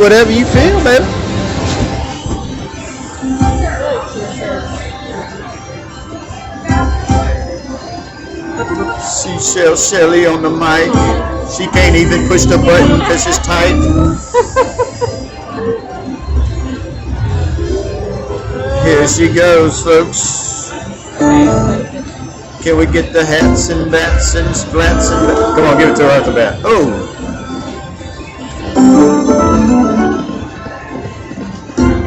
whatever you feel, baby. Seashell Shelly on the mic. She can't even push the button because it's tight. Here she goes, folks. Can we get the hats and bats and splats and bats? Come on, give it to her off the bat. Oh!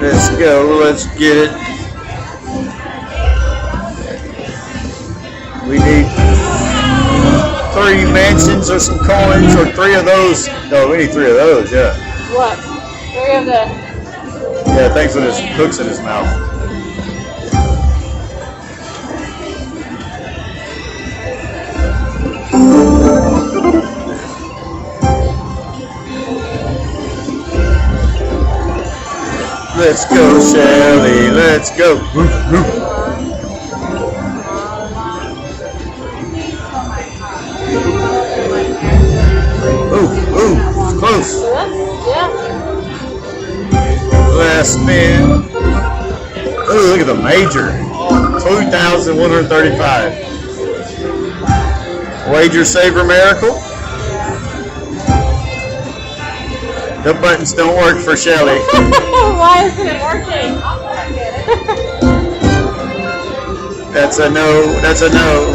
Let's go, let's get it. We need 3 mansions or some coins or 3 of those. No, we need 3 of those, yeah. What? 3 of the... Yeah, thanks for his hooks in his mouth. Let's go, Shelly. Let's go. Ooh, close. Yeah. Last spin. Ooh, look at the major. 2,135. Wager saver miracle. The buttons don't work for Shelly. Why isn't it working? That's a no. That's a no.